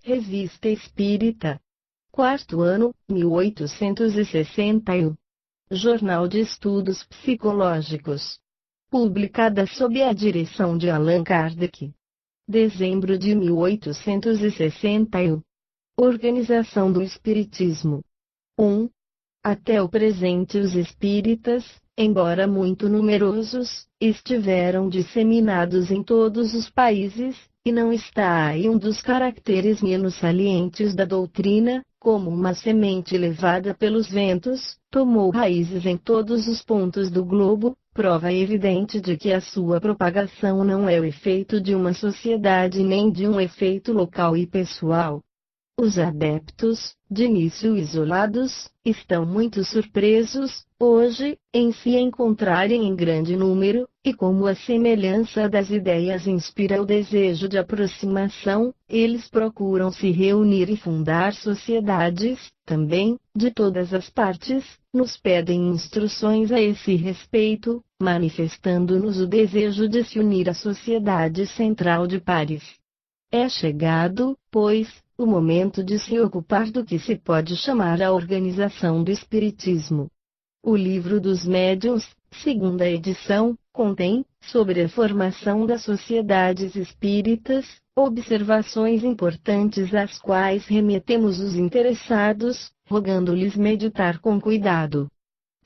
Revista Espírita. Quarto ano, 1861. Jornal de Estudos Psicológicos. Publicada sob a direção de Allan Kardec. Dezembro de 1861. Organização do Espiritismo. 1. Até o presente os espíritas, embora muito numerosos, estiveram disseminados em todos os países, e não está aí um dos caracteres menos salientes da doutrina, como uma semente levada pelos ventos, tomou raízes em todos os pontos do globo, prova evidente de que a sua propagação não é o efeito de uma sociedade nem de um efeito local e pessoal. Os adeptos, de início isolados, estão muito surpresos, hoje, em se encontrarem em grande número, e como a semelhança das ideias inspira o desejo de aproximação, eles procuram se reunir e fundar sociedades, também, de todas as partes, nos pedem instruções a esse respeito, manifestando-nos o desejo de se unir à sociedade central de pares. É chegado, pois, o momento de se ocupar do que se pode chamar a organização do Espiritismo. O Livro dos Médiuns, segunda edição, contém, sobre a formação das sociedades espíritas, observações importantes às quais remetemos os interessados, rogando-lhes meditar com cuidado.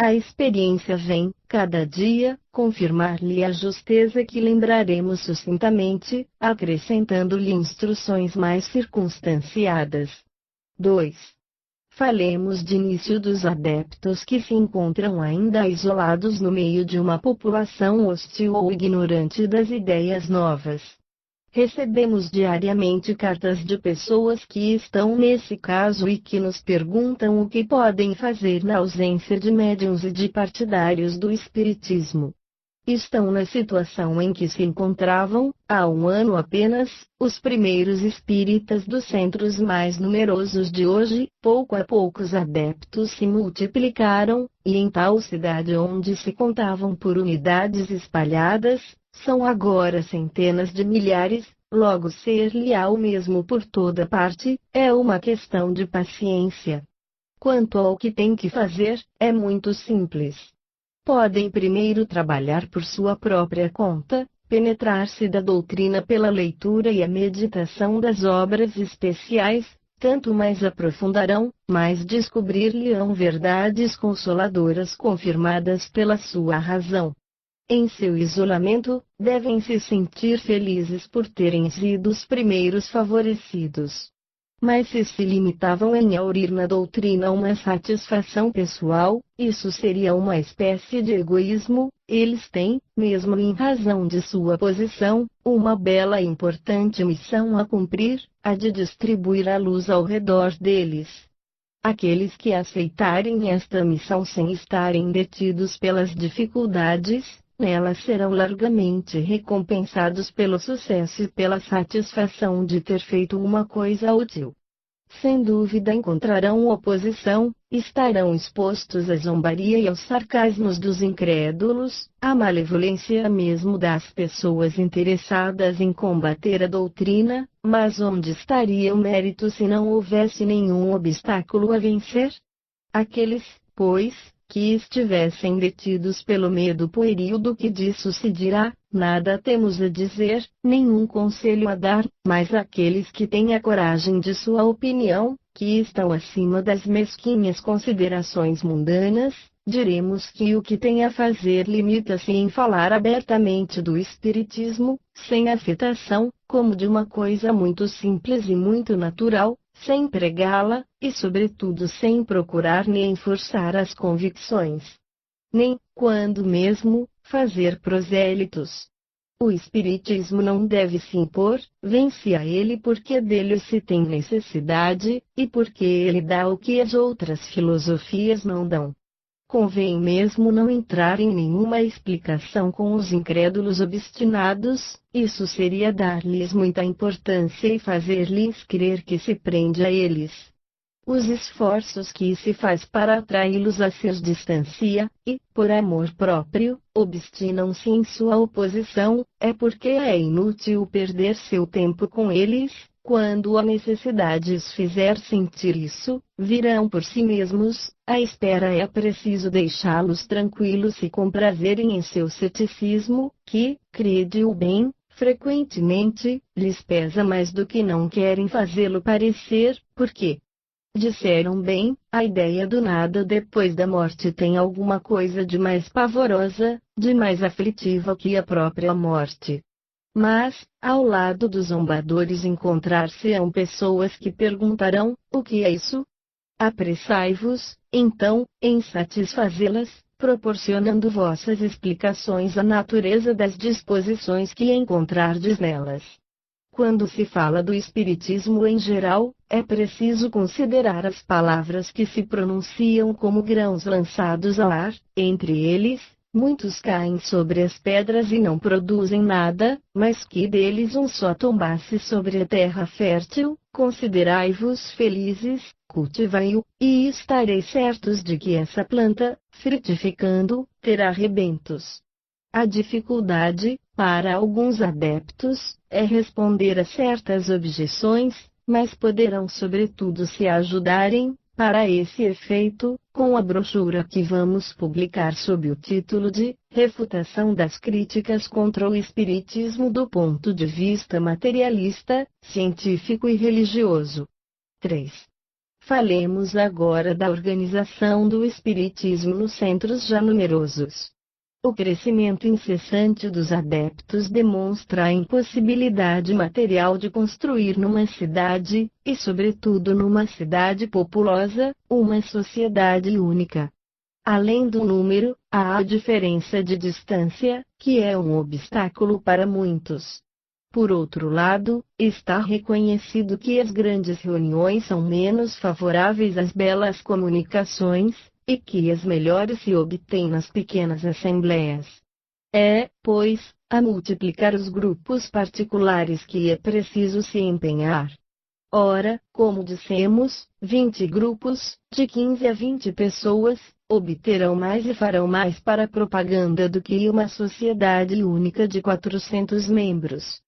A experiência vem, cada dia, confirmar-lhe a justeza que lembraremos sucintamente, acrescentando-lhe instruções mais circunstanciadas. 2. Falemos de início dos adeptos que se encontram ainda isolados no meio de uma população hostil ou ignorante das ideias novas. Recebemos diariamente cartas de pessoas que estão nesse caso e que nos perguntam o que podem fazer na ausência de médiuns e de partidários do Espiritismo. Estão na situação em que se encontravam, há um ano apenas, os primeiros espíritas dos centros mais numerosos de hoje. Pouco a pouco os adeptos se multiplicaram, e em tal cidade onde se contavam por unidades espalhadas, são agora centenas de milhares. Logo ser-lhe-á o mesmo por toda parte, é uma questão de paciência. Quanto ao que tem que fazer, é muito simples. Podem primeiro trabalhar por sua própria conta, penetrar-se da doutrina pela leitura e a meditação das obras especiais, tanto mais aprofundarão, mais descobrir-lhe-ão verdades consoladoras confirmadas pela sua razão. Em seu isolamento, devem se sentir felizes por terem sido os primeiros favorecidos. Mas se limitavam em aurir na doutrina uma satisfação pessoal, isso seria uma espécie de egoísmo. Eles têm, mesmo em razão de sua posição, uma bela e importante missão a cumprir, a de distribuir a luz ao redor deles. Aqueles que aceitarem esta missão sem estarem detidos pelas dificuldades, nelas serão largamente recompensados pelo sucesso e pela satisfação de ter feito uma coisa útil. Sem dúvida encontrarão oposição, estarão expostos à zombaria e aos sarcasmos dos incrédulos, à malevolência mesmo das pessoas interessadas em combater a doutrina, mas onde estaria o mérito se não houvesse nenhum obstáculo a vencer? Aqueles, pois, que estivessem detidos pelo medo pueril do que disso se dirá, nada temos a dizer, nenhum conselho a dar, mas aqueles que têm a coragem de sua opinião, que estão acima das mesquinhas considerações mundanas, diremos que o que tem a fazer limita-se em falar abertamente do Espiritismo, sem afetação, como de uma coisa muito simples e muito natural, sem pregá-la, e sobretudo sem procurar nem forçar as convicções. Nem, quando mesmo, fazer prosélitos. O Espiritismo não deve se impor, vence a ele porque dele se tem necessidade, e porque ele dá o que as outras filosofias não dão. Convém mesmo não entrar em nenhuma explicação com os incrédulos obstinados, isso seria dar-lhes muita importância e fazer-lhes crer que se prende a eles. Os esforços que se faz para atraí-los a se distancia, e, por amor próprio, obstinam-se em sua oposição, é porque é inútil perder seu tempo com eles, Quando a necessidade os fizer sentir isso, virão por si mesmos. A espera é preciso deixá-los tranquilos e comprazerem em seu ceticismo, que, crede-o bem, frequentemente, lhes pesa mais do que não querem fazê-lo parecer, porque, disseram bem, a ideia do nada depois da morte tem alguma coisa de mais pavorosa, de mais aflitiva que a própria morte. Mas, ao lado dos zombadores encontrar-se-ão pessoas que perguntarão: o que é isso? Apressai-vos, então, em satisfazê-las, proporcionando vossas explicações à natureza das disposições que encontrardes nelas. Quando se fala do espiritismo em geral, é preciso considerar as palavras que se pronunciam como grãos lançados ao ar. Entre eles, muitos caem sobre as pedras e não produzem nada, mas que deles um só tombasse sobre a terra fértil. Considerai-vos felizes, cultivai-o, e estareis certos de que essa planta, frutificando, terá rebentos. A dificuldade, para alguns adeptos, é responder a certas objeções, mas poderão sobretudo se ajudarem, para esse efeito, com a brochura que vamos publicar sob o título de Refutação das Críticas contra o Espiritismo do ponto de vista materialista, científico e religioso. 3. Falemos agora da organização do Espiritismo nos centros já numerosos. O crescimento incessante dos adeptos demonstra a impossibilidade material de construir numa cidade, e sobretudo numa cidade populosa, uma sociedade única. Além do número, há a diferença de distância, que é um obstáculo para muitos. Por outro lado, está reconhecido que as grandes reuniões são menos favoráveis às belas comunicações, e que as melhores se obtêm nas pequenas assembleias. É, pois, a multiplicar os grupos particulares que é preciso se empenhar. Ora, como dissemos, 20 grupos, de 15 a 20 pessoas, obterão mais e farão mais para a propaganda do que uma sociedade única de 400 membros.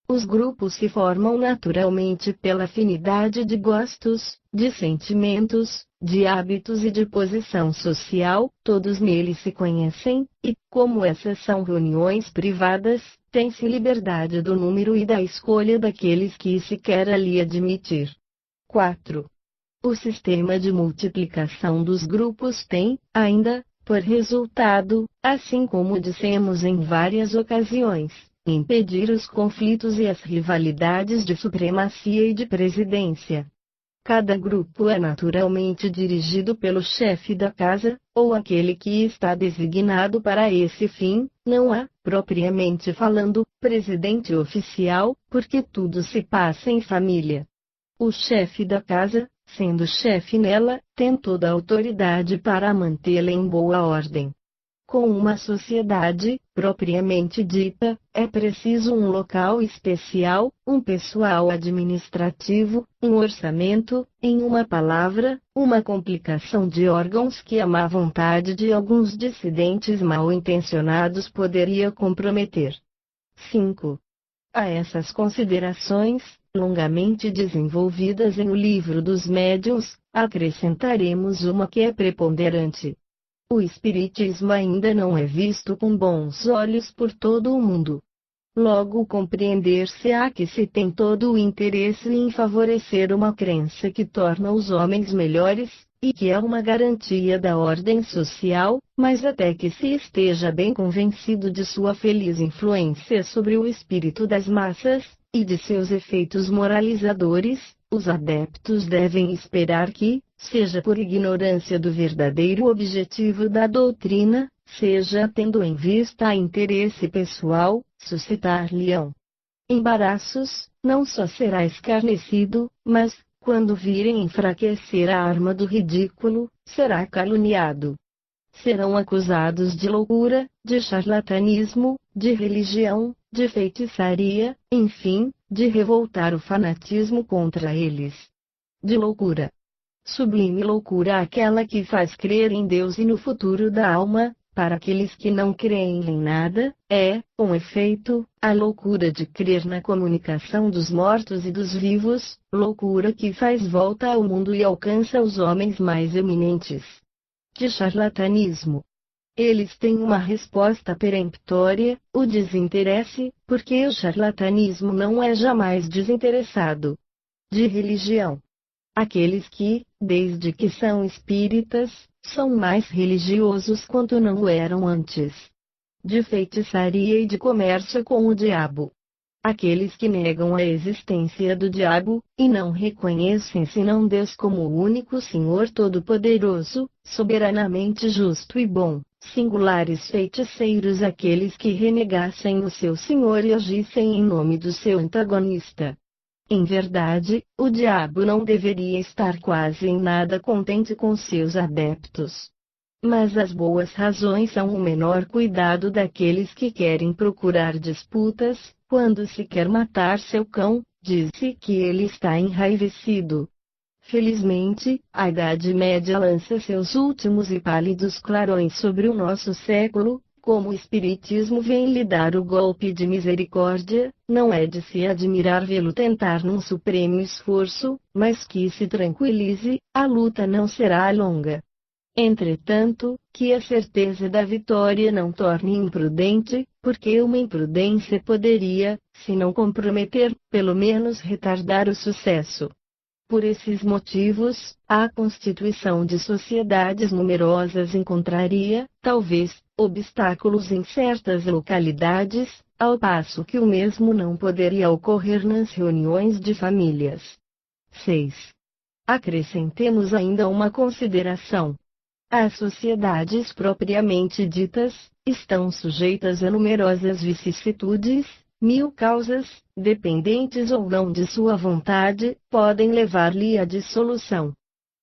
Os grupos se formam naturalmente pela afinidade de gostos, de sentimentos, de hábitos e de posição social. Todos neles se conhecem, e, como essas são reuniões privadas, tem-se liberdade do número e da escolha daqueles que se quer ali admitir. 4. O sistema de multiplicação dos grupos tem, ainda, por resultado, assim como dissemos em várias ocasiões, impedir os conflitos e as rivalidades de supremacia e de presidência. Cada grupo é naturalmente dirigido pelo chefe da casa, ou aquele que está designado para esse fim. Não há, propriamente falando, presidente oficial, porque tudo se passa em família. O chefe da casa, sendo chefe nela, tem toda a autoridade para mantê-la em boa ordem. Com uma sociedade, propriamente dita, é preciso um local especial, um pessoal administrativo, um orçamento, em uma palavra, uma complicação de órgãos que a má vontade de alguns dissidentes mal intencionados poderia comprometer. 5. A essas considerações, longamente desenvolvidas em O Livro dos Médiuns, acrescentaremos uma que é preponderante. O espiritismo ainda não é visto com bons olhos por todo o mundo. Logo compreender-se-á que se tem todo o interesse em favorecer uma crença que torna os homens melhores, e que é uma garantia da ordem social, mas até que se esteja bem convencido de sua feliz influência sobre o espírito das massas, e de seus efeitos moralizadores, os adeptos devem esperar que, seja por ignorância do verdadeiro objetivo da doutrina, seja tendo em vista interesse pessoal, suscitar-lhe-ão embaraços. Não só será escarnecido, mas, quando virem enfraquecer a arma do ridículo, será caluniado. Serão acusados de loucura, de charlatanismo, de religião, de feitiçaria, enfim, de revoltar o fanatismo contra eles. De loucura. Sublime loucura aquela que faz crer em Deus e no futuro da alma, para aqueles que não creem em nada, é, com efeito, a loucura de crer na comunicação dos mortos e dos vivos, loucura que faz volta ao mundo e alcança os homens mais eminentes. De charlatanismo. Eles têm uma resposta peremptória: o desinteresse, porque o charlatanismo não é jamais desinteressado. De religião. Aqueles que, desde que são espíritas, são mais religiosos quanto não o eram antes. De feitiçaria e de comércio com o diabo. Aqueles que negam a existência do diabo, e não reconhecem senão Deus como o único Senhor Todo-Poderoso, soberanamente justo e bom. Singulares feiticeiros aqueles que renegassem o seu Senhor e agissem em nome do seu antagonista. Em verdade, o diabo não deveria estar quase em nada contente com seus adeptos. Mas as boas razões são o menor cuidado daqueles que querem procurar disputas. Quando se quer matar seu cão, diz-se que ele está enraivecido. Felizmente, a Idade Média lança seus últimos e pálidos clarões sobre o nosso século. Como o Espiritismo vem lhe dar o golpe de misericórdia, não é de se admirar vê-lo tentar num supremo esforço, mas que se tranquilize, a luta não será longa. Entretanto, que a certeza da vitória não torne imprudente, porque uma imprudência poderia, se não comprometer, pelo menos retardar o sucesso. Por esses motivos, a constituição de sociedades numerosas encontraria, talvez, obstáculos em certas localidades, ao passo que o mesmo não poderia ocorrer nas reuniões de famílias. 6. Acrescentemos ainda uma consideração. As sociedades propriamente ditas, estão sujeitas a numerosas vicissitudes. Mil causas, dependentes ou não de sua vontade, podem levar-lhe à dissolução.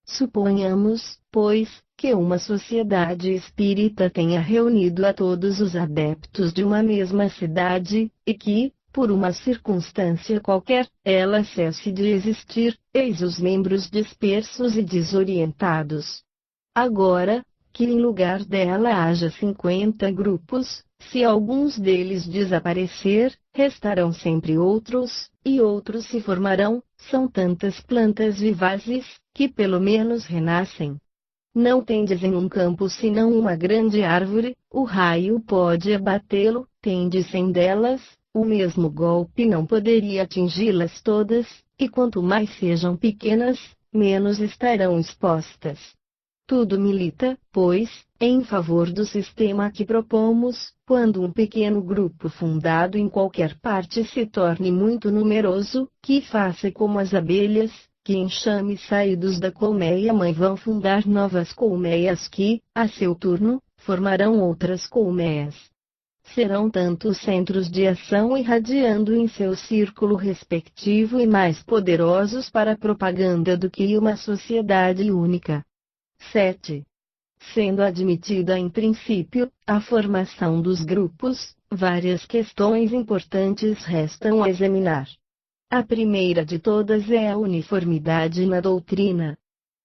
Suponhamos, pois, que uma sociedade espírita tenha reunido a todos os adeptos de uma mesma cidade, e que, por uma circunstância qualquer, ela cesse de existir, eis os membros dispersos e desorientados. Agora, que em lugar dela haja 50 grupos, se alguns deles desaparecer, restarão sempre outros, e outros se formarão. São tantas plantas vivazes, que pelo menos renascem. Não tendes em um campo senão uma grande árvore, o raio pode abatê-lo, tendes 100 delas, o mesmo golpe não poderia atingi-las todas, e quanto mais sejam pequenas, menos estarão expostas. Tudo milita, pois, em favor do sistema que propomos. Quando um pequeno grupo fundado em qualquer parte se torne muito numeroso, que faça como as abelhas, que enxames saídos da colmeia-mãe vão fundar novas colmeias que, a seu turno, formarão outras colmeias. Serão tantos centros de ação irradiando em seu círculo respectivo e mais poderosos para a propaganda do que uma sociedade única. 7. Sendo admitida em princípio, a formação dos grupos, várias questões importantes restam a examinar. A primeira de todas é a uniformidade na doutrina.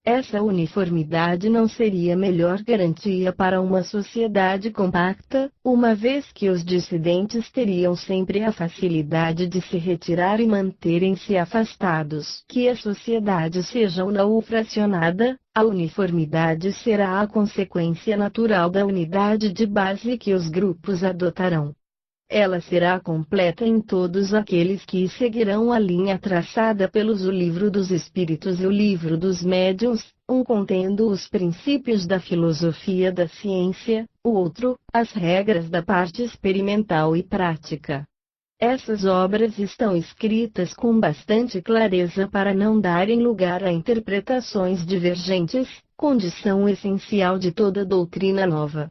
Essa uniformidade não seria melhor garantia para uma sociedade compacta, uma vez que os dissidentes teriam sempre a facilidade de se retirar e manterem-se afastados. Que a sociedade seja una ou fracionada, a uniformidade será a consequência natural da unidade de base que os grupos adotarão. Ela será completa em todos aqueles que seguirão a linha traçada pelos O Livro dos Espíritos e O Livro dos Médiuns, um contendo os princípios da filosofia da ciência, o outro, as regras da parte experimental e prática. Essas obras estão escritas com bastante clareza para não darem lugar a interpretações divergentes, condição essencial de toda doutrina nova.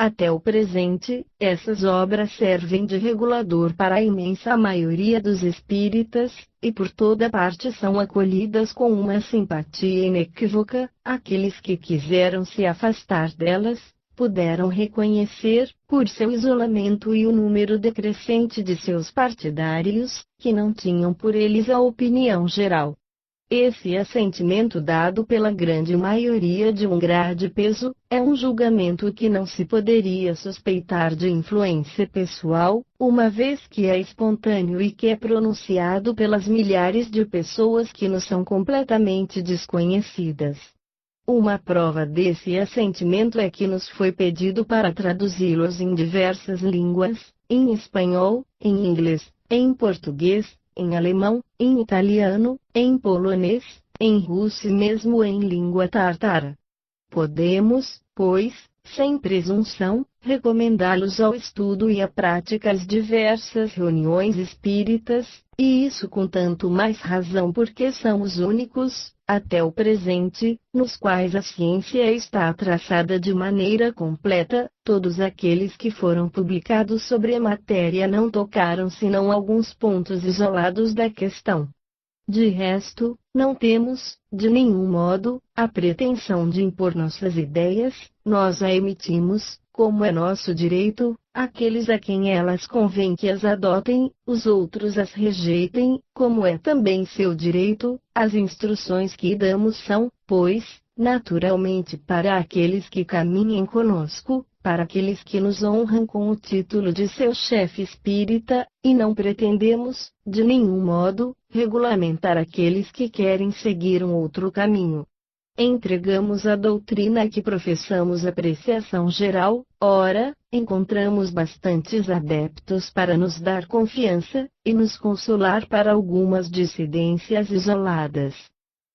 Até o presente, essas obras servem de regulador para a imensa maioria dos espíritas, e por toda parte são acolhidas com uma simpatia inequívoca. Aqueles que quiseram se afastar delas, puderam reconhecer, por seu isolamento e o número decrescente de seus partidários, que não tinham por eles a opinião geral. Esse assentimento dado pela grande maioria de um grande peso, é um julgamento que não se poderia suspeitar de influência pessoal, uma vez que é espontâneo e que é pronunciado pelas milhares de pessoas que nos são completamente desconhecidas. Uma prova desse assentimento é que nos foi pedido para traduzi-los em diversas línguas, em espanhol, em inglês, em português, em alemão, em italiano, em polonês, em russo e mesmo em língua tártara. Podemos, pois, sem presunção, recomendá-los ao estudo e à prática às diversas reuniões espíritas, e isso com tanto mais razão porque são os únicos, até o presente, nos quais a ciência está traçada de maneira completa. Todos aqueles que foram publicados sobre a matéria não tocaram senão alguns pontos isolados da questão. De resto, não temos, de nenhum modo, a pretensão de impor nossas ideias. Nós a emitimos, como é nosso direito, àqueles a quem elas convém que as adotem, os outros as rejeitem, como é também seu direito. As instruções que damos são, pois, naturalmente para aqueles que caminhem conosco, para aqueles que nos honram com o título de seu chefe espírita, e não pretendemos, de nenhum modo, regulamentar aqueles que querem seguir um outro caminho. Entregamos a doutrina que professamos apreciação geral. Ora, encontramos bastantes adeptos para nos dar confiança, e nos consolar para algumas dissidências isoladas.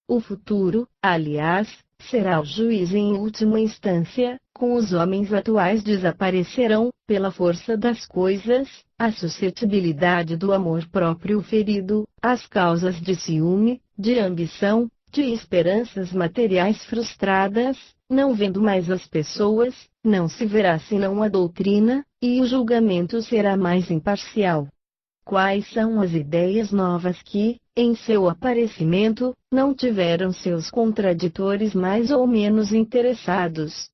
O futuro, aliás, será o juiz em última instância. Com os homens atuais desaparecerão, pela força das coisas, a suscetibilidade do amor próprio ferido, as causas de ciúme, de ambição, de esperanças materiais frustradas. Não vendo mais as pessoas, não se verá senão a doutrina, e o julgamento será mais imparcial. Quais são as ideias novas que, em seu aparecimento, não tiveram seus contraditores mais ou menos interessados?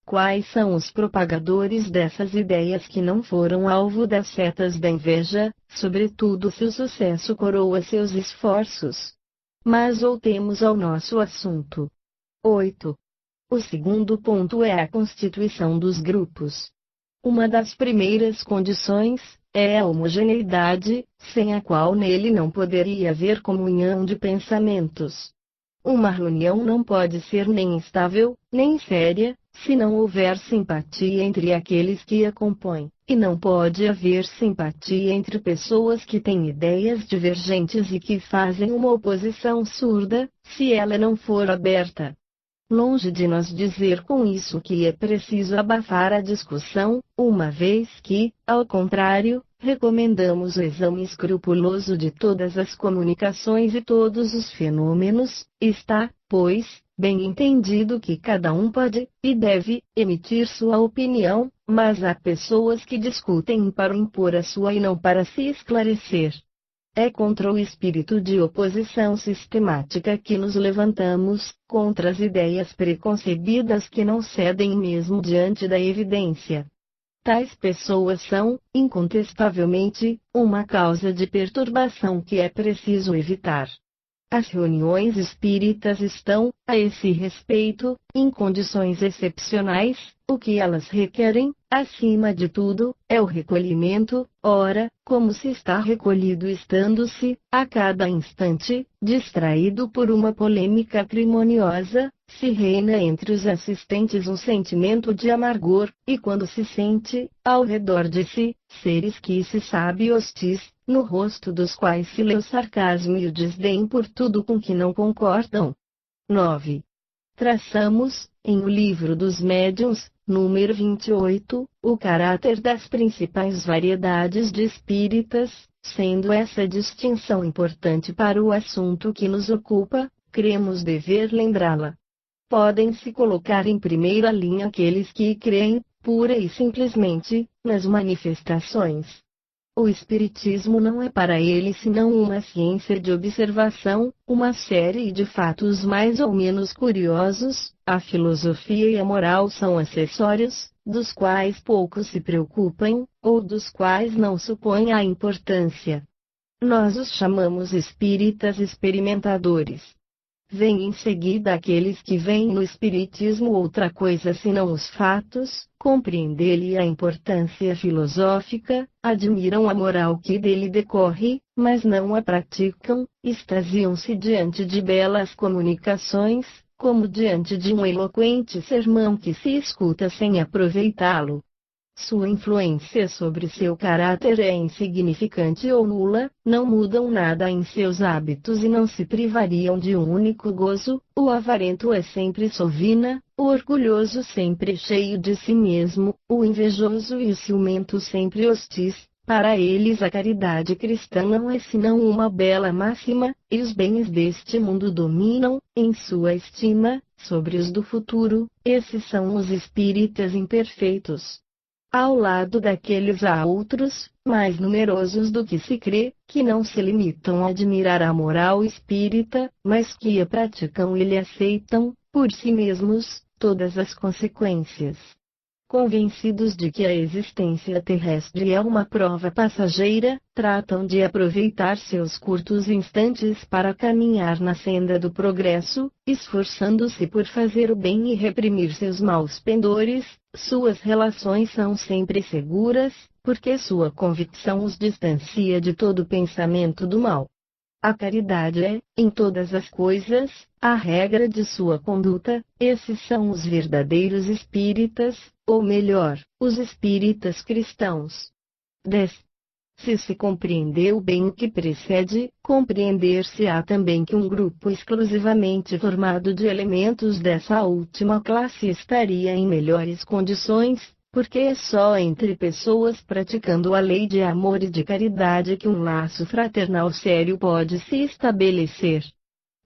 Quais são os propagadores dessas ideias que não foram alvo das setas da inveja, sobretudo se o sucesso coroa seus esforços? Mas voltemos ao nosso assunto. 8. O segundo ponto é a constituição dos grupos. Uma das primeiras condições é a homogeneidade, sem a qual nele não poderia haver comunhão de pensamentos. Uma reunião não pode ser nem estável, nem séria, se não houver simpatia entre aqueles que a compõem, e não pode haver simpatia entre pessoas que têm ideias divergentes e que fazem uma oposição surda, se ela não for aberta. Longe de nós dizer com isso que é preciso abafar a discussão, uma vez que, ao contrário, recomendamos o exame escrupuloso de todas as comunicações e todos os fenômenos. Está, pois, bem entendido que cada um pode, e deve, emitir sua opinião, mas há pessoas que discutem para impor a sua e não para se esclarecer. É contra o espírito de oposição sistemática que nos levantamos, contra as ideias preconcebidas que não cedem mesmo diante da evidência. Tais pessoas são, incontestavelmente, uma causa de perturbação que é preciso evitar. As reuniões espíritas estão, a esse respeito, em condições excepcionais. O que elas requerem, acima de tudo, é o recolhimento. Ora, como se está recolhido estando-se, a cada instante, distraído por uma polêmica acrimoniosa, se reina entre os assistentes um sentimento de amargor, e quando se sente, ao redor de si, seres que se sabe hostis, no rosto dos quais se lê o sarcasmo e o desdém por tudo com que não concordam. 9. Traçamos, em O Livro dos Médiuns, número 28, o caráter das principais variedades de espíritas, sendo essa distinção importante para o assunto que nos ocupa, cremos dever lembrá-la. Podem-se colocar em primeira linha aqueles que creem, pura e simplesmente, nas manifestações. O Espiritismo não é para eles senão uma ciência de observação, uma série de fatos mais ou menos curiosos. A filosofia e a moral são acessórios, dos quais poucos se preocupam, ou dos quais não supõem a importância. Nós os chamamos espíritas experimentadores. Vem em seguida aqueles que veem no Espiritismo outra coisa senão os fatos, compreendem-lhe a importância filosófica, admiram a moral que dele decorre, mas não a praticam, extasiam-se diante de belas comunicações, como diante de um eloquente sermão que se escuta sem aproveitá-lo. Sua influência sobre seu caráter é insignificante ou nula, não mudam nada em seus hábitos e não se privariam de um único gozo. O avarento é sempre sovina, o orgulhoso sempre cheio de si mesmo, o invejoso e o ciumento sempre hostis. Para eles a caridade cristã não é senão uma bela máxima, e os bens deste mundo dominam, em sua estima, sobre os do futuro. Esses são os espíritas imperfeitos. Ao lado daqueles há outros, mais numerosos do que se crê, que não se limitam a admirar a moral espírita, mas que a praticam e lhe aceitam, por si mesmos, todas as consequências. Convencidos de que a existência terrestre é uma prova passageira, tratam de aproveitar seus curtos instantes para caminhar na senda do progresso, esforçando-se por fazer o bem e reprimir seus maus pendores. Suas relações são sempre seguras, porque sua convicção os distancia de todo pensamento do mal. A caridade é, em todas as coisas, a regra de sua conduta. Esses são os verdadeiros espíritas, ou melhor, os espíritas cristãos. 10. Se compreendeu bem o que precede, compreender-se-á também que um grupo exclusivamente formado de elementos dessa última classe estaria em melhores condições, porque é só entre pessoas praticando a lei de amor e de caridade que um laço fraternal sério pode se estabelecer.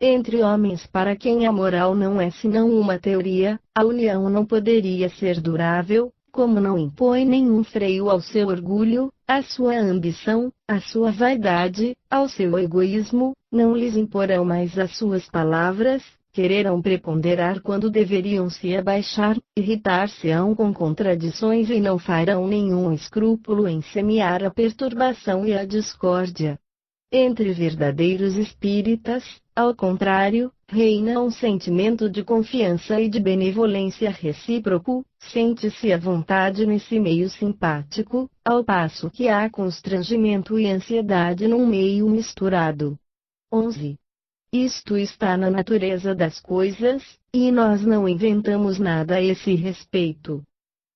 Entre homens para quem a moral não é senão uma teoria, a união não poderia ser durável, como não impõe nenhum freio ao seu orgulho, à sua ambição, à sua vaidade, ao seu egoísmo, não lhes imporão mais as suas palavras, quererão preponderar quando deveriam se abaixar, irritar-se-ão com contradições e não farão nenhum escrúpulo em semear a perturbação e a discórdia. Entre verdadeiros espíritas, ao contrário, reina um sentimento de confiança e de benevolência recíproco, sente-se à vontade nesse meio simpático, ao passo que há constrangimento e ansiedade num meio misturado. 11. Isto está na natureza das coisas, e nós não inventamos nada a esse respeito.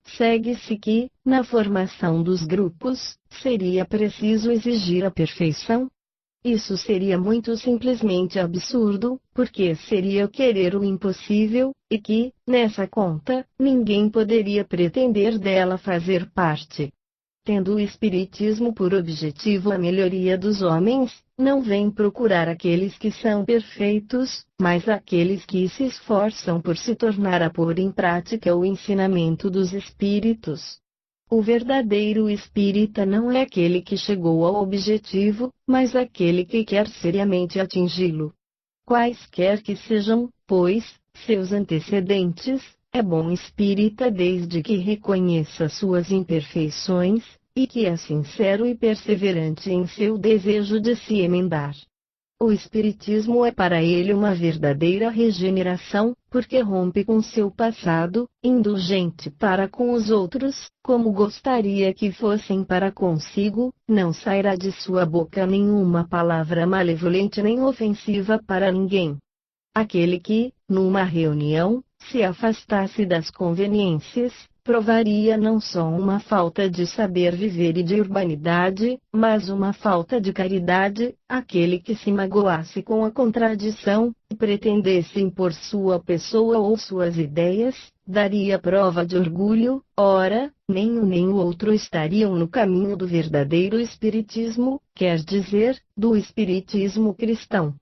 Segue-se que, na formação dos grupos, seria preciso exigir a perfeição. Isso seria muito simplesmente absurdo, porque seria querer o impossível, e que, nessa conta, ninguém poderia pretender dela fazer parte. Tendo o Espiritismo por objetivo a melhoria dos homens, não vem procurar aqueles que são perfeitos, mas aqueles que se esforçam por se tornar a pôr em prática o ensinamento dos Espíritos. O verdadeiro espírita não é aquele que chegou ao objetivo, mas aquele que quer seriamente atingi-lo. Quaisquer que sejam, pois, seus antecedentes, é bom espírita desde que reconheça suas imperfeições, e que é sincero e perseverante em seu desejo de se emendar. O Espiritismo é para ele uma verdadeira regeneração, porque rompe com seu passado, indulgente para com os outros, como gostaria que fossem para consigo, não sairá de sua boca nenhuma palavra malevolente nem ofensiva para ninguém. Aquele que, numa reunião, se afastasse das conveniências, provaria não só uma falta de saber viver e de urbanidade, mas uma falta de caridade. Aquele que se magoasse com a contradição, e pretendesse impor sua pessoa ou suas ideias, daria prova de orgulho. Ora, nem um nem o outro estariam no caminho do verdadeiro espiritismo, quer dizer, do espiritismo cristão.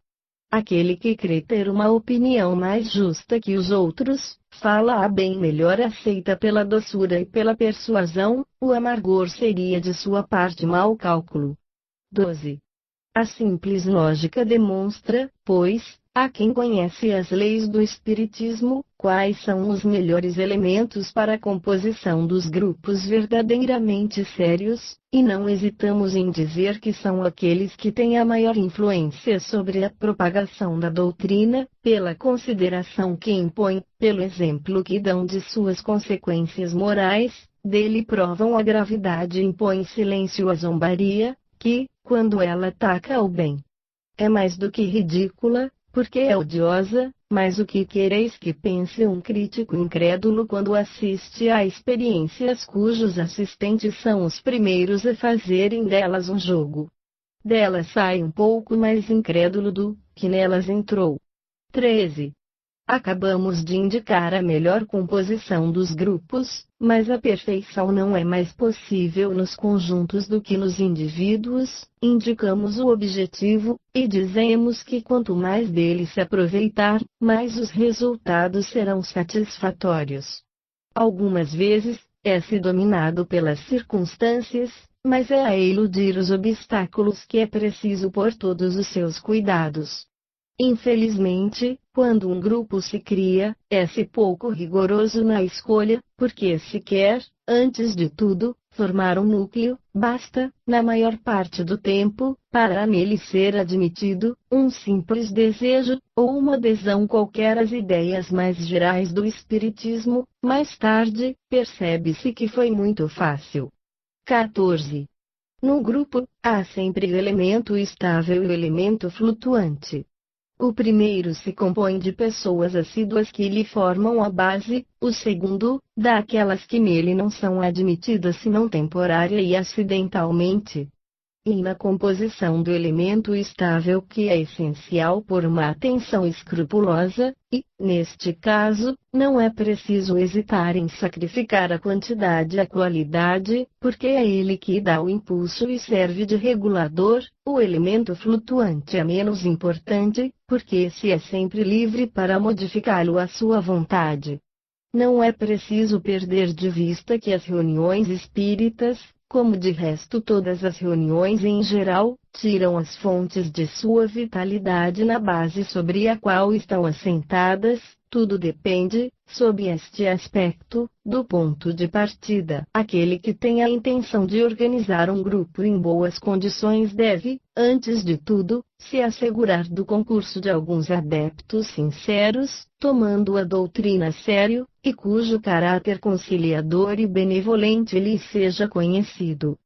Aquele que crê ter uma opinião mais justa que os outros, fala a bem melhor aceita pela doçura e pela persuasão, o amargor seria de sua parte mau cálculo. 12. A simples lógica demonstra, pois, a quem conhece as leis do Espiritismo, quais são os melhores elementos para a composição dos grupos verdadeiramente sérios, e não hesitamos em dizer que são aqueles que têm a maior influência sobre a propagação da doutrina, pela consideração que impõem, pelo exemplo que dão de suas consequências morais, dele provam a gravidade e impõem silêncio à zombaria, que, quando ela ataca o bem, é mais do que ridícula, porque é odiosa. Mas o que quereis que pense um crítico incrédulo quando assiste a experiências cujos assistentes são os primeiros a fazerem delas um jogo? Delas sai um pouco mais incrédulo do que nelas entrou. 13. Acabamos de indicar a melhor composição dos grupos, mas a perfeição não é mais possível nos conjuntos do que nos indivíduos. Indicamos o objetivo, e dizemos que quanto mais dele se aproveitar, mais os resultados serão satisfatórios. Algumas vezes, é-se dominado pelas circunstâncias, mas é a eludir os obstáculos que é preciso pôr todos os seus cuidados. Infelizmente, quando um grupo se cria, é-se pouco rigoroso na escolha, porque se quer, antes de tudo, formar um núcleo. Basta, na maior parte do tempo, para nele ser admitido, um simples desejo, ou uma adesão qualquer às ideias mais gerais do espiritismo. Mais tarde, percebe-se que foi muito fácil. 14. No grupo, há sempre o elemento estável e o elemento flutuante. O primeiro se compõe de pessoas assíduas que lhe formam a base, o segundo, daquelas que nele não são admitidas senão temporária e acidentalmente. E na composição do elemento estável que é essencial por uma atenção escrupulosa, e, neste caso, não é preciso hesitar em sacrificar a quantidade à qualidade, porque é ele que dá o impulso e serve de regulador. O elemento flutuante é menos importante, porque esse é sempre livre para modificá-lo à sua vontade. Não é preciso perder de vista que as reuniões espíritas, como de resto todas as reuniões em geral, tiram as fontes de sua vitalidade na base sobre a qual estão assentadas. Tudo depende, sob este aspecto, do ponto de partida. Aquele que tem a intenção de organizar um grupo em boas condições deve, antes de tudo, se assegurar do concurso de alguns adeptos sinceros, tomando a doutrina a sério, e cujo caráter conciliador e benevolente lhe seja conhecido.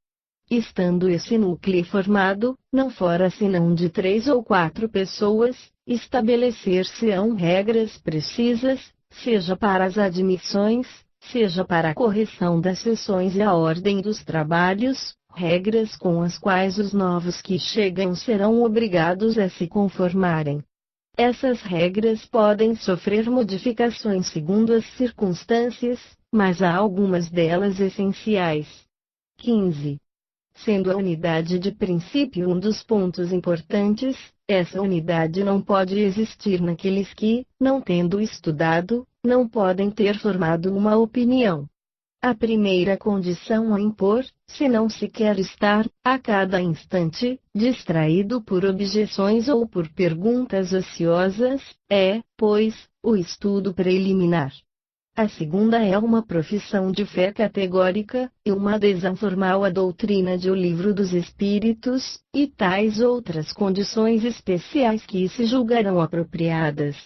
Estando esse núcleo formado, não fora senão de 3 ou 4 pessoas, estabelecer-se-ão regras precisas, seja para as admissões, seja para a correção das sessões e a ordem dos trabalhos, regras com as quais os novos que chegam serão obrigados a se conformarem. Essas regras podem sofrer modificações segundo as circunstâncias, mas há algumas delas essenciais. 15. Sendo a unidade de princípio um dos pontos importantes, essa unidade não pode existir naqueles que, não tendo estudado, não podem ter formado uma opinião. A primeira condição a impor, se não se quer estar, a cada instante, distraído por objeções ou por perguntas ociosas, é, pois, o estudo preliminar. A segunda é uma profissão de fé categórica, e uma adesão formal à doutrina de O Livro dos Espíritos, e tais outras condições especiais que se julgarão apropriadas.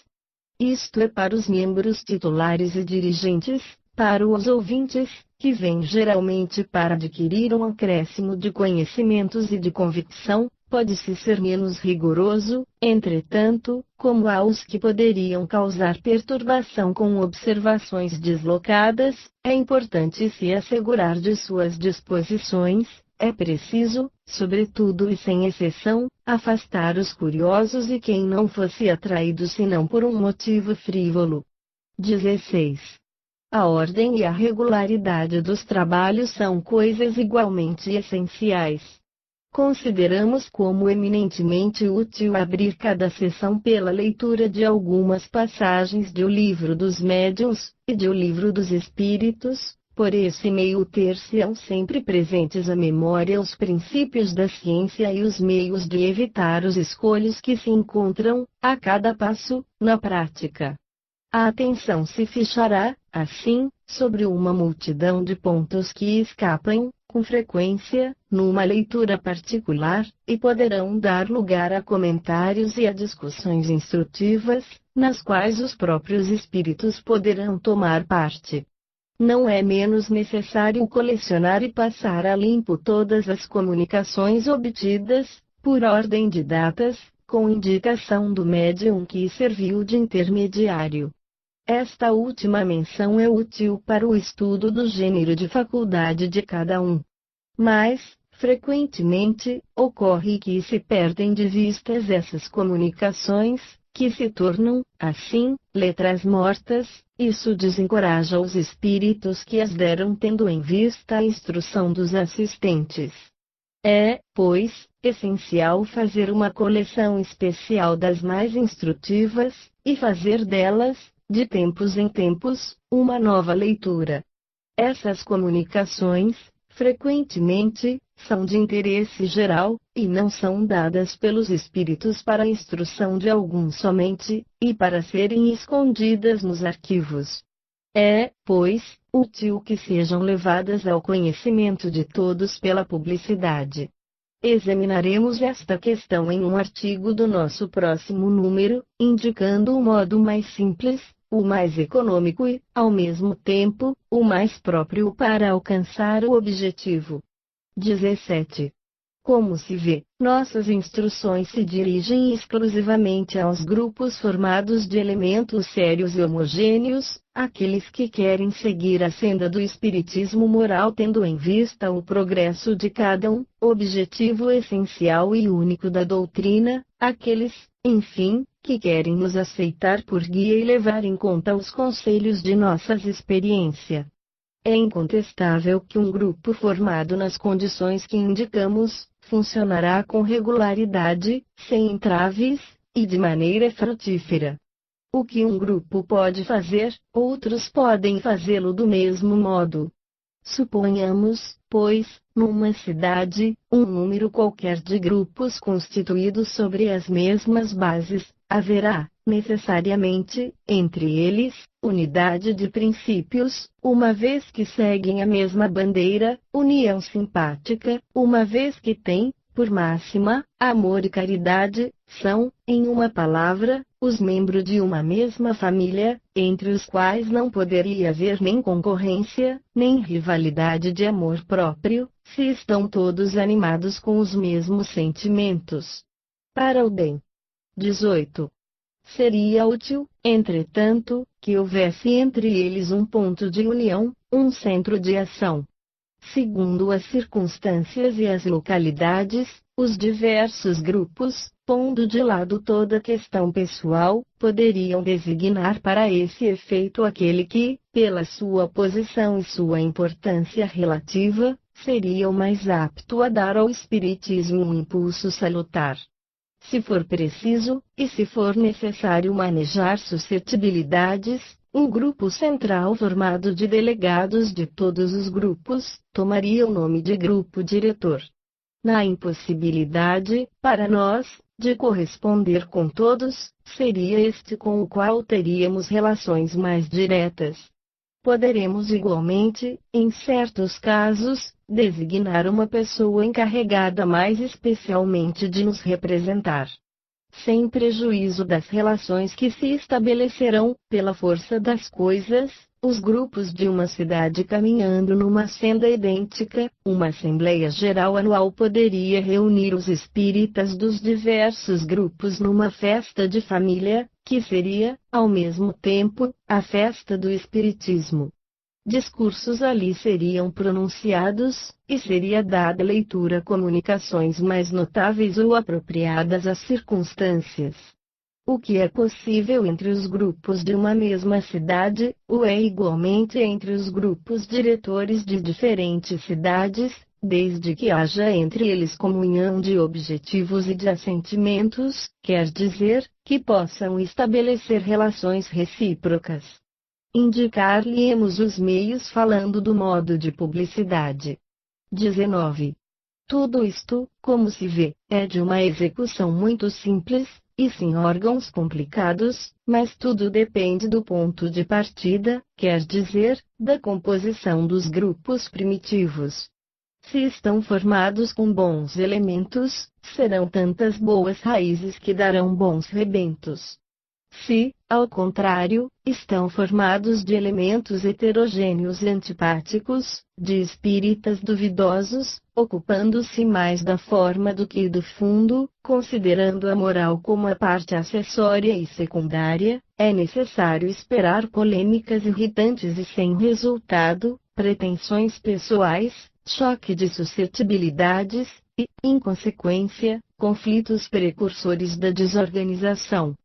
Isto é para os membros titulares e dirigentes. Para os ouvintes, que vêm geralmente para adquirir um acréscimo de conhecimentos e de convicção, pode-se ser menos rigoroso. Entretanto, como há os que poderiam causar perturbação com observações deslocadas, é importante se assegurar de suas disposições. É preciso, sobretudo e sem exceção, afastar os curiosos e quem não fosse atraído senão por um motivo frívolo. 16. A ordem e a regularidade dos trabalhos são coisas igualmente essenciais. Consideramos como eminentemente útil abrir cada sessão pela leitura de algumas passagens de O Livro dos Médiuns, e de O Livro dos Espíritos. Por esse meio ter-se-ão sempre presentes à memória os princípios da ciência e os meios de evitar os escolhos que se encontram, a cada passo, na prática. A atenção se fichará, assim, sobre uma multidão de pontos que escapam, com frequência, numa leitura particular, e poderão dar lugar a comentários e a discussões instrutivas, nas quais os próprios espíritos poderão tomar parte. Não é menos necessário colecionar e passar a limpo todas as comunicações obtidas, por ordem de datas, com indicação do médium que serviu de intermediário. Esta última menção é útil para o estudo do gênero de faculdade de cada um. Mas, frequentemente, ocorre que se perdem de vistas essas comunicações, que se tornam, assim, letras mortas. Isso desencoraja os espíritos que as deram tendo em vista a instrução dos assistentes. É, pois, essencial fazer uma coleção especial das mais instrutivas, e fazer delas, de tempos em tempos, uma nova leitura. Essas comunicações, frequentemente, são de interesse geral, e não são dadas pelos espíritos para a instrução de alguns somente, e para serem escondidas nos arquivos. É, pois, útil que sejam levadas ao conhecimento de todos pela publicidade. Examinaremos esta questão em um artigo do nosso próximo número, indicando o modo mais simples, o mais econômico e, ao mesmo tempo, o mais próprio para alcançar o objetivo. 17. Como se vê, nossas instruções se dirigem exclusivamente aos grupos formados de elementos sérios e homogêneos, aqueles que querem seguir a senda do espiritismo moral tendo em vista o progresso de cada um, objetivo essencial e único da doutrina, aqueles, enfim, que querem nos aceitar por guia e levar em conta os conselhos de nossas experiências. É incontestável que um grupo formado nas condições que indicamos, funcionará com regularidade, sem entraves, e de maneira frutífera. O que um grupo pode fazer, outros podem fazê-lo do mesmo modo. Suponhamos, pois, numa cidade, um número qualquer de grupos constituídos sobre as mesmas bases. Haverá, necessariamente, entre eles, unidade de princípios, uma vez que seguem a mesma bandeira, união simpática, uma vez que têm, por máxima, amor e caridade, são, em uma palavra, os membros de uma mesma família, entre os quais não poderia haver nem concorrência, nem rivalidade de amor próprio, se estão todos animados com os mesmos sentimentos. Para o bem. 18. Seria útil, entretanto, que houvesse entre eles um ponto de união, um centro de ação. Segundo as circunstâncias e as localidades, os diversos grupos, pondo de lado toda questão pessoal, poderiam designar para esse efeito aquele que, pela sua posição e sua importância relativa, seria o mais apto a dar ao espiritismo um impulso salutar. Se for preciso, e se for necessário manejar suscetibilidades, um grupo central formado de delegados de todos os grupos, tomaria o nome de grupo diretor. Na impossibilidade, para nós, de corresponder com todos, seria este com o qual teríamos relações mais diretas. Poderemos igualmente, em certos casos, designar uma pessoa encarregada mais especialmente de nos representar. Sem prejuízo das relações que se estabelecerão, pela força das coisas, os grupos de uma cidade caminhando numa senda idêntica, uma Assembleia Geral anual poderia reunir os espíritas dos diversos grupos numa festa de família, que seria, ao mesmo tempo, a festa do Espiritismo. Discursos ali seriam pronunciados, e seria dada leitura a comunicações mais notáveis ou apropriadas às circunstâncias. O que é possível entre os grupos de uma mesma cidade, o é igualmente entre os grupos diretores de diferentes cidades, desde que haja entre eles comunhão de objetivos e de assentimentos, quer dizer, que possam estabelecer relações recíprocas. Indicar-lhe-emos os meios falando do modo de publicidade. 19. Tudo isto, como se vê, é de uma execução muito simples, e sim órgãos complicados, mas tudo depende do ponto de partida, quer dizer, da composição dos grupos primitivos. Se estão formados com bons elementos, serão tantas boas raízes que darão bons rebentos. Se, ao contrário, estão formados de elementos heterogêneos e antipáticos, de espíritas duvidosos, ocupando-se mais da forma do que do fundo, considerando a moral como a parte acessória e secundária, é necessário esperar polêmicas irritantes e sem resultado, pretensões pessoais, choque de suscetibilidades, e, em consequência, conflitos precursores da desorganização.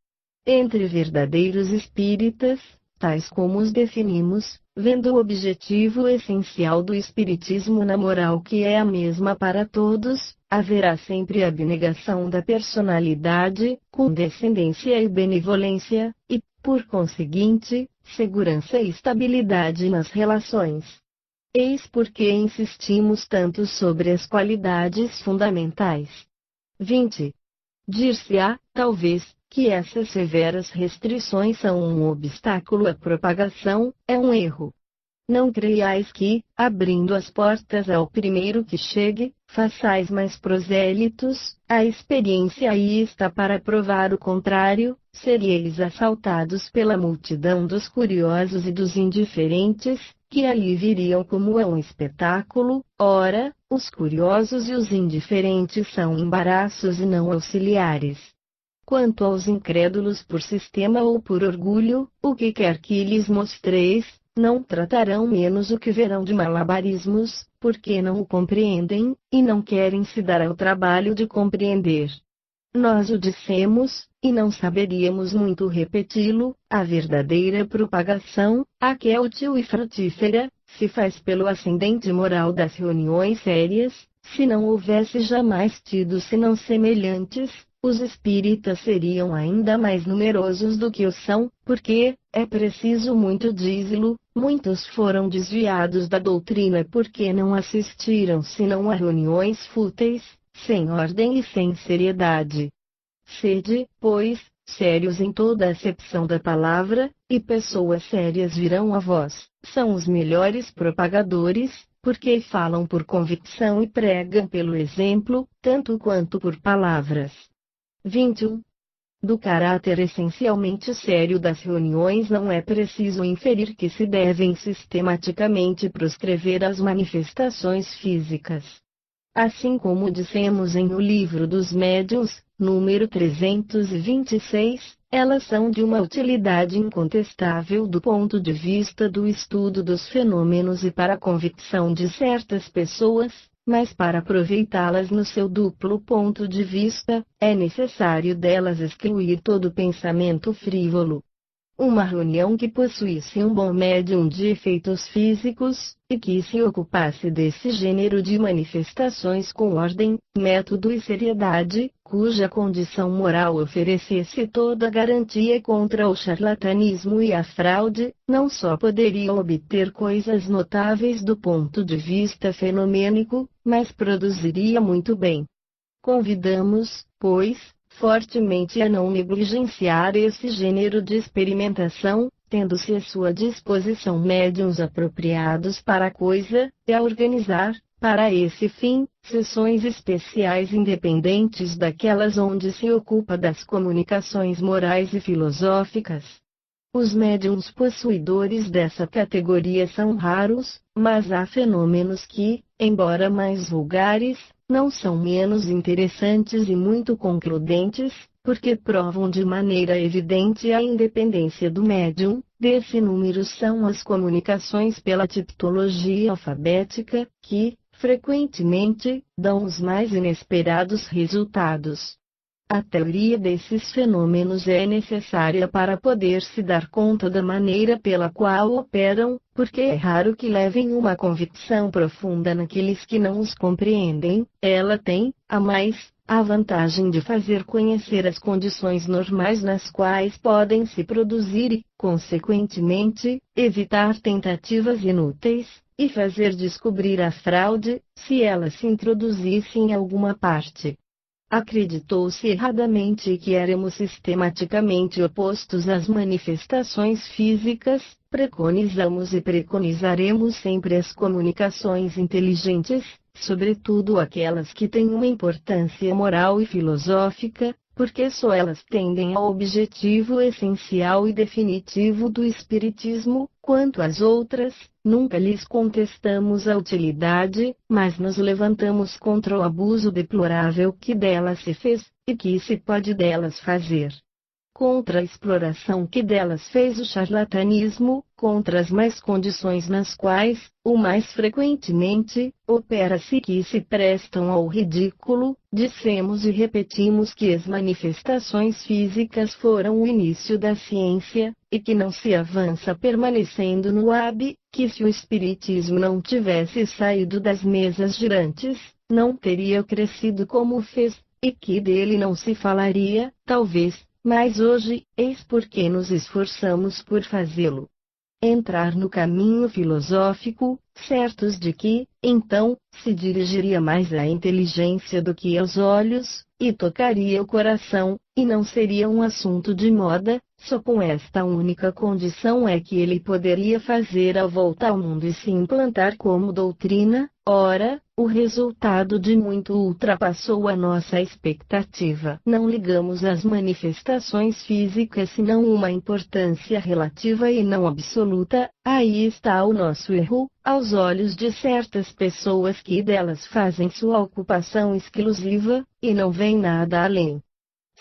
Entre verdadeiros espíritas, tais como os definimos, vendo o objetivo essencial do espiritismo na moral que é a mesma para todos, haverá sempre abnegação da personalidade, condescendência e benevolência, e, por conseguinte, segurança e estabilidade nas relações. Eis por que insistimos tanto sobre as qualidades fundamentais. 20. Dir-se-á, talvez, que essas severas restrições são um obstáculo à propagação, é um erro. Não creiais que, abrindo as portas ao primeiro que chegue, façais mais prosélitos, a experiência aí está para provar o contrário, seríeis assaltados pela multidão dos curiosos e dos indiferentes, que ali viriam como a um espetáculo. Ora, os curiosos e os indiferentes são embaraços e não auxiliares. Quanto aos incrédulos por sistema ou por orgulho, o que quer que lhes mostreis, não tratarão menos o que verão de malabarismos, porque não o compreendem, e não querem se dar ao trabalho de compreender. Nós o dissemos, e não saberíamos muito repeti-lo, a verdadeira propagação, a que é útil e frutífera, se faz pelo ascendente moral das reuniões sérias. Se não houvesse jamais tido senão semelhantes, os espíritas seriam ainda mais numerosos do que o são, porque, é preciso muito dizê-lo, muitos foram desviados da doutrina porque não assistiram senão a reuniões fúteis, sem ordem e sem seriedade. Sede, pois, sérios em toda a acepção da palavra, e pessoas sérias virão a vós, são os melhores propagadores, porque falam por convicção e pregam pelo exemplo, tanto quanto por palavras. 21. Do caráter essencialmente sério das reuniões não é preciso inferir que se devem sistematicamente proscrever as manifestações físicas. Assim como dissemos em O Livro dos Médiuns, número 326, elas são de uma utilidade incontestável do ponto de vista do estudo dos fenômenos e para a convicção de certas pessoas, mas para aproveitá-las no seu duplo ponto de vista, é necessário delas excluir todo pensamento frívolo. Uma reunião que possuísse um bom médium de efeitos físicos, e que se ocupasse desse gênero de manifestações com ordem, método e seriedade, cuja condição moral oferecesse toda a garantia contra o charlatanismo e a fraude, não só poderia obter coisas notáveis do ponto de vista fenomênico, mas produziria muito bem. Convidamos, pois, fortemente a não negligenciar esse gênero de experimentação, tendo-se à sua disposição médiuns apropriados para a coisa, e a organizar, para esse fim, sessões especiais independentes daquelas onde se ocupa das comunicações morais e filosóficas. Os médiuns possuidores dessa categoria são raros, mas há fenômenos que, embora mais vulgares, não são menos interessantes e muito concludentes, porque provam de maneira evidente a independência do médium. Desse número são as comunicações pela tipologia alfabética, que, frequentemente, dão os mais inesperados resultados. A teoria desses fenômenos é necessária para poder se dar conta da maneira pela qual operam, porque é raro que levem uma convicção profunda naqueles que não os compreendem. Ela tem, a mais, a vantagem de fazer conhecer as condições normais nas quais podem se produzir e, consequentemente, evitar tentativas inúteis, e fazer descobrir a fraude, se ela se introduzisse em alguma parte. Acreditou-se erradamente que éramos sistematicamente opostos às manifestações físicas. Preconizamos e preconizaremos sempre as comunicações inteligentes, sobretudo aquelas que têm uma importância moral e filosófica, porque só elas tendem ao objetivo essencial e definitivo do Espiritismo. Quanto às outras, nunca lhes contestamos a utilidade, mas nos levantamos contra o abuso deplorável que delas se fez, e que se pode delas fazer. Contra a exploração que delas fez o charlatanismo, contra as más condições nas quais, o mais frequentemente, opera-se que se prestam ao ridículo. Dissemos e repetimos que as manifestações físicas foram o início da ciência, e que não se avança permanecendo no que se o Espiritismo não tivesse saído das mesas girantes, não teria crescido como fez, e que dele não se falaria, talvez. Mas hoje, eis porque nos esforçamos por fazê-lo. Entrar no caminho filosófico, certos de que, então, se dirigiria mais à inteligência do que aos olhos, e tocaria o coração, e não seria um assunto de moda. Só com esta única condição é que ele poderia fazer a volta ao mundo e se implantar como doutrina. Ora, o resultado de muito ultrapassou a nossa expectativa. Não ligamos às manifestações físicas senão uma importância relativa e não absoluta. Aí está o nosso erro, aos olhos de certas pessoas que delas fazem sua ocupação exclusiva, e não veem nada além.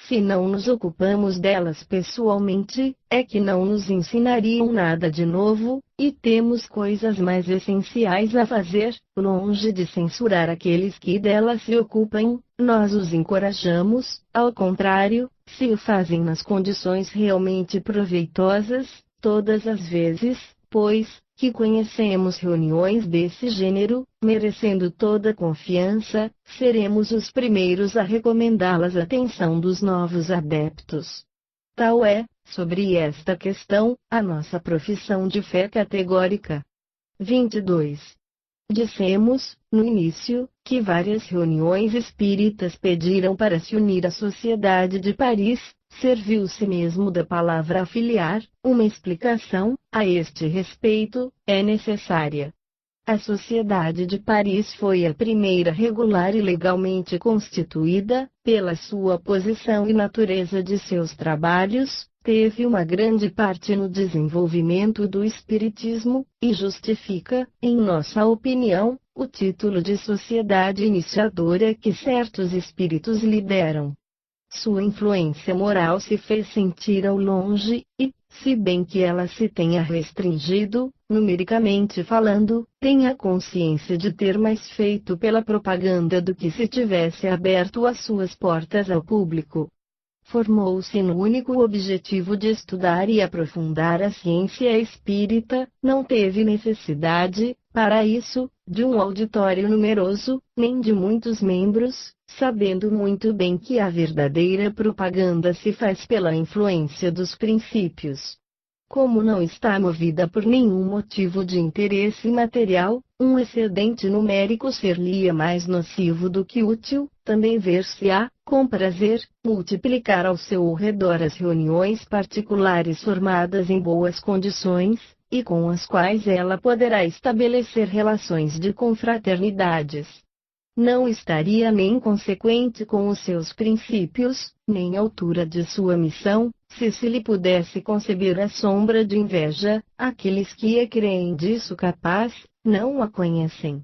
Se não nos ocupamos delas pessoalmente, é que não nos ensinariam nada de novo, e temos coisas mais essenciais a fazer. Longe de censurar aqueles que delas se ocupam, nós os encorajamos, ao contrário, se o fazem nas condições realmente proveitosas, todas as vezes, pois, que conhecemos reuniões desse gênero, merecendo toda confiança, seremos os primeiros a recomendá-las à atenção dos novos adeptos. Tal é, sobre esta questão, a nossa profissão de fé categórica. 22. Dissemos, no início, que várias reuniões espíritas pediram para se unir à Sociedade de Paris. Serviu-se mesmo da palavra afiliar. Uma explicação, a este respeito, é necessária. A Sociedade de Paris foi a primeira regular e legalmente constituída. Pela sua posição e natureza de seus trabalhos, teve uma grande parte no desenvolvimento do Espiritismo, e justifica, em nossa opinião, o título de sociedade iniciadora que certos espíritos lhe deram. Sua influência moral se fez sentir ao longe, e, se bem que ela se tenha restringido, numericamente falando, tenha consciência de ter mais feito pela propaganda do que se tivesse aberto as suas portas ao público. Formou-se no único objetivo de estudar e aprofundar a ciência espírita. Não teve necessidade, para isso, de um auditório numeroso, nem de muitos membros, sabendo muito bem que a verdadeira propaganda se faz pela influência dos princípios. Como não está movida por nenhum motivo de interesse material, um excedente numérico ser-lhe-ia mais nocivo do que útil. Também ver-se-á, com prazer, multiplicar ao seu redor as reuniões particulares formadas em boas condições, e com as quais ela poderá estabelecer relações de confraternidades. Não estaria nem consequente com os seus princípios, nem à altura de sua missão, se lhe pudesse conceber a sombra de inveja. Aqueles que a creem disso capaz, não a conhecem.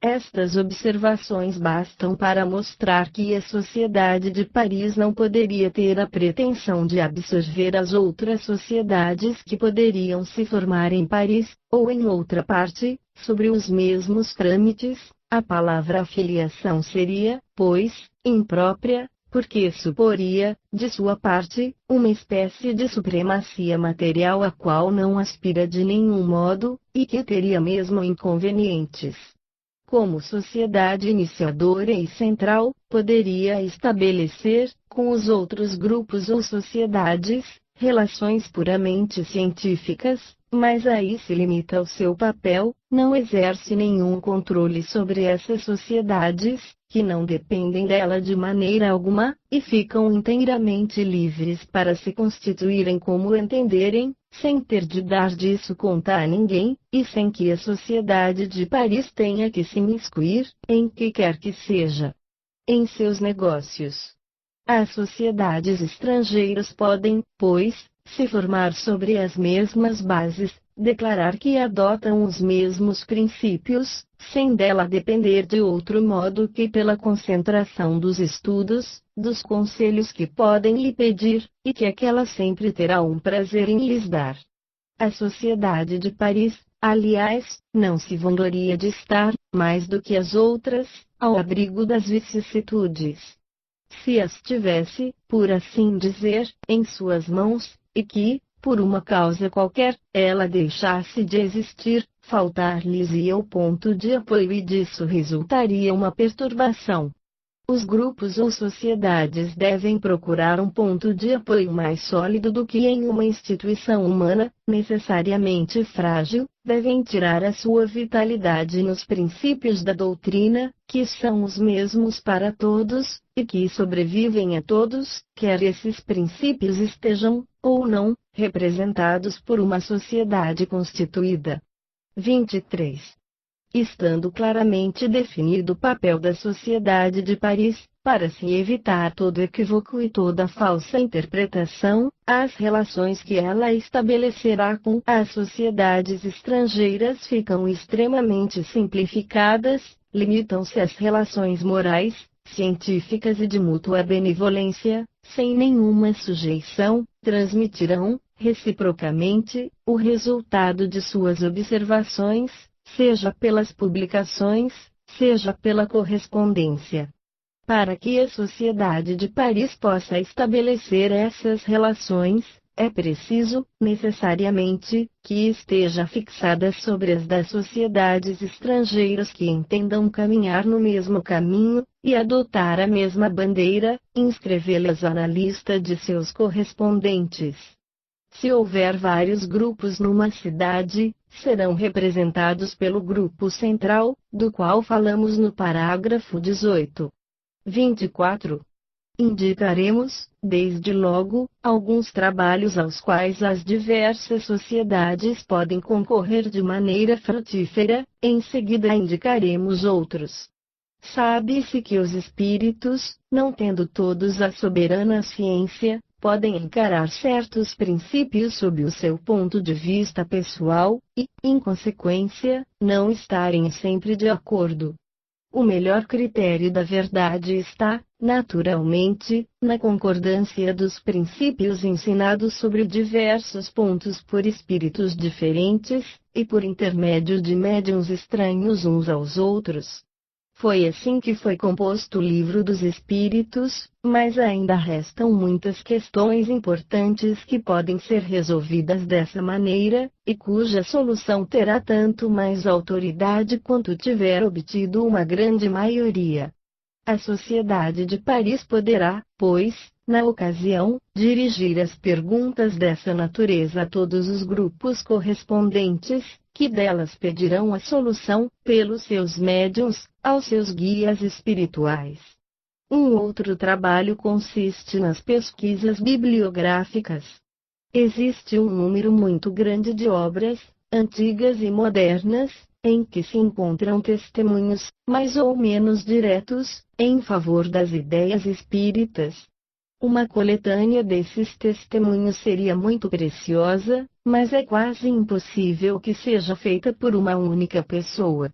Estas observações bastam para mostrar que a Sociedade de Paris não poderia ter a pretensão de absorver as outras sociedades que poderiam se formar em Paris, ou em outra parte, sobre os mesmos trâmites. A palavra afiliação seria, pois, imprópria, porque suporia, de sua parte, uma espécie de supremacia material a qual não aspira de nenhum modo, e que teria mesmo inconvenientes. Como sociedade iniciadora e central, poderia estabelecer, com os outros grupos ou sociedades, relações puramente científicas, mas aí se limita ao seu papel, não exerce nenhum controle sobre essas sociedades, que não dependem dela de maneira alguma, e ficam inteiramente livres para se constituírem como entenderem, sem ter de dar disso conta a ninguém, e sem que a Sociedade de Paris tenha que se imiscuir, em que quer que seja, em seus negócios. As sociedades estrangeiras podem, pois, se formar sobre as mesmas bases, declarar que adotam os mesmos princípios, sem dela depender de outro modo que pela concentração dos estudos, dos conselhos que podem lhe pedir, e que aquela sempre terá um prazer em lhes dar. A Sociedade de Paris, aliás, não se vangloria de estar, mais do que as outras, ao abrigo das vicissitudes. Se as tivesse, por assim dizer, em suas mãos, e que, por uma causa qualquer, ela deixasse de existir, faltar-lhes-ia o ponto de apoio e disso resultaria uma perturbação. Os grupos ou sociedades devem procurar um ponto de apoio mais sólido do que em uma instituição humana, necessariamente frágil, devem tirar a sua vitalidade nos princípios da doutrina, que são os mesmos para todos, e que sobrevivem a todos, quer esses princípios estejam, ou não, representados por uma sociedade constituída. 23. Estando claramente definido o papel da Sociedade de Paris, para se evitar todo equívoco e toda falsa interpretação, as relações que ela estabelecerá com as sociedades estrangeiras ficam extremamente simplificadas, limitam-se às relações morais, científicas e de mútua benevolência, sem nenhuma sujeição, transmitirão, reciprocamente, o resultado de suas observações, seja pelas publicações, seja pela correspondência. Para que a Sociedade de Paris possa estabelecer essas relações, é preciso, necessariamente, que esteja fixada sobre as das sociedades estrangeiras que entendam caminhar no mesmo caminho, e adotar a mesma bandeira, inscrevê-las na lista de seus correspondentes. Se houver vários grupos numa cidade, serão representados pelo grupo central, do qual falamos no parágrafo 18. 24. Indicaremos, desde logo, alguns trabalhos aos quais as diversas sociedades podem concorrer de maneira frutífera, em seguida indicaremos outros. Sabe-se que os espíritos, não tendo todos a soberana ciência, podem encarar certos princípios sob o seu ponto de vista pessoal, e, em consequência, não estarem sempre de acordo. O melhor critério da verdade está, naturalmente, na concordância dos princípios ensinados sobre diversos pontos por espíritos diferentes, e por intermédio de médiuns estranhos uns aos outros. Foi assim que foi composto o Livro dos Espíritos, mas ainda restam muitas questões importantes que podem ser resolvidas dessa maneira, e cuja solução terá tanto mais autoridade quanto tiver obtido uma grande maioria. A Sociedade de Paris poderá, pois, na ocasião, dirigir as perguntas dessa natureza a todos os grupos correspondentes, que delas pedirão a solução, pelos seus médiuns, aos seus guias espirituais. Um outro trabalho consiste nas pesquisas bibliográficas. Existe um número muito grande de obras, antigas e modernas, em que se encontram testemunhos, mais ou menos diretos, em favor das ideias espíritas. Uma coletânea desses testemunhos seria muito preciosa, mas é quase impossível que seja feita por uma única pessoa.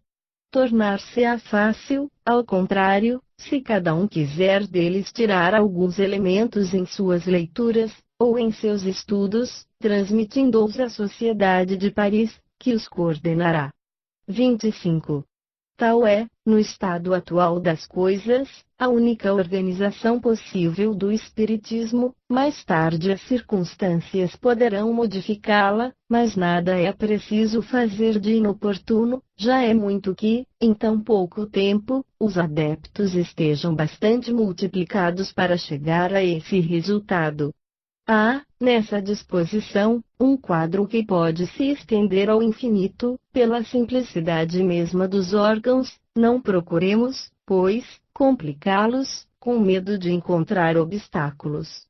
Tornar-se-á fácil, ao contrário, se cada um quiser deles tirar alguns elementos em suas leituras, ou em seus estudos, transmitindo-os à Sociedade de Paris, que os coordenará. 25. Tal é, no estado atual das coisas, a única organização possível do Espiritismo. Mais tarde as circunstâncias poderão modificá-la, mas nada é preciso fazer de inoportuno, já é muito que, em tão pouco tempo, os adeptos estejam bastante multiplicados para chegar a esse resultado. Há, nessa disposição, um quadro que pode se estender ao infinito, pela simplicidade mesma dos órgãos. Não procuremos, pois, complicá-los, com medo de encontrar obstáculos.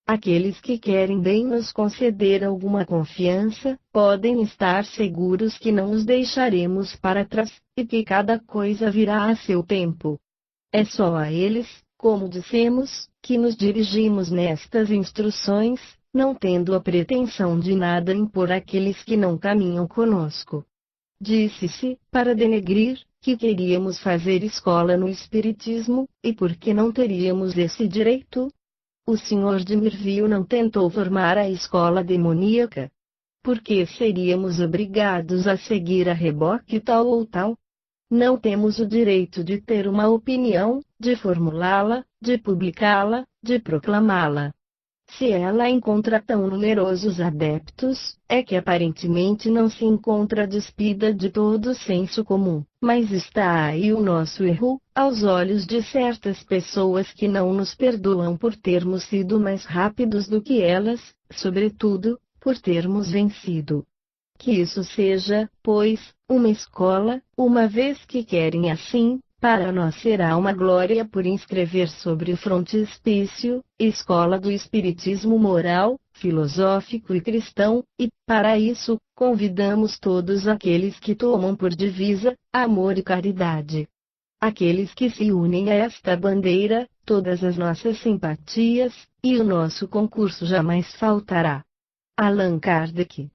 Aqueles que querem bem nos conceder alguma confiança, podem estar seguros que não os deixaremos para trás, e que cada coisa virá a seu tempo. É só a eles, como dissemos, que nos dirigimos nestas instruções, não tendo a pretensão de nada impor àqueles que não caminham conosco. Disse-se, para denegrir, que queríamos fazer escola no Espiritismo, e por que não teríamos esse direito? O Sr. de Mirville não tentou formar a escola demoníaca. Por que seríamos obrigados a seguir a reboque tal ou tal? Não temos o direito de ter uma opinião, de formulá-la, de publicá-la, de proclamá-la. Se ela encontra tão numerosos adeptos, é que aparentemente não se encontra despida de todo o senso comum, mas está aí o nosso erro, aos olhos de certas pessoas que não nos perdoam por termos sido mais rápidos do que elas, sobretudo, por termos vencido. Que isso seja, pois, uma escola, uma vez que querem assim. Para nós será uma glória por inscrever sobre o frontispício, Escola do Espiritismo Moral, Filosófico e Cristão, e, para isso, convidamos todos aqueles que tomam por divisa, amor e caridade. Aqueles que se unem a esta bandeira, todas as nossas simpatias, e o nosso concurso jamais faltará. Allan Kardec.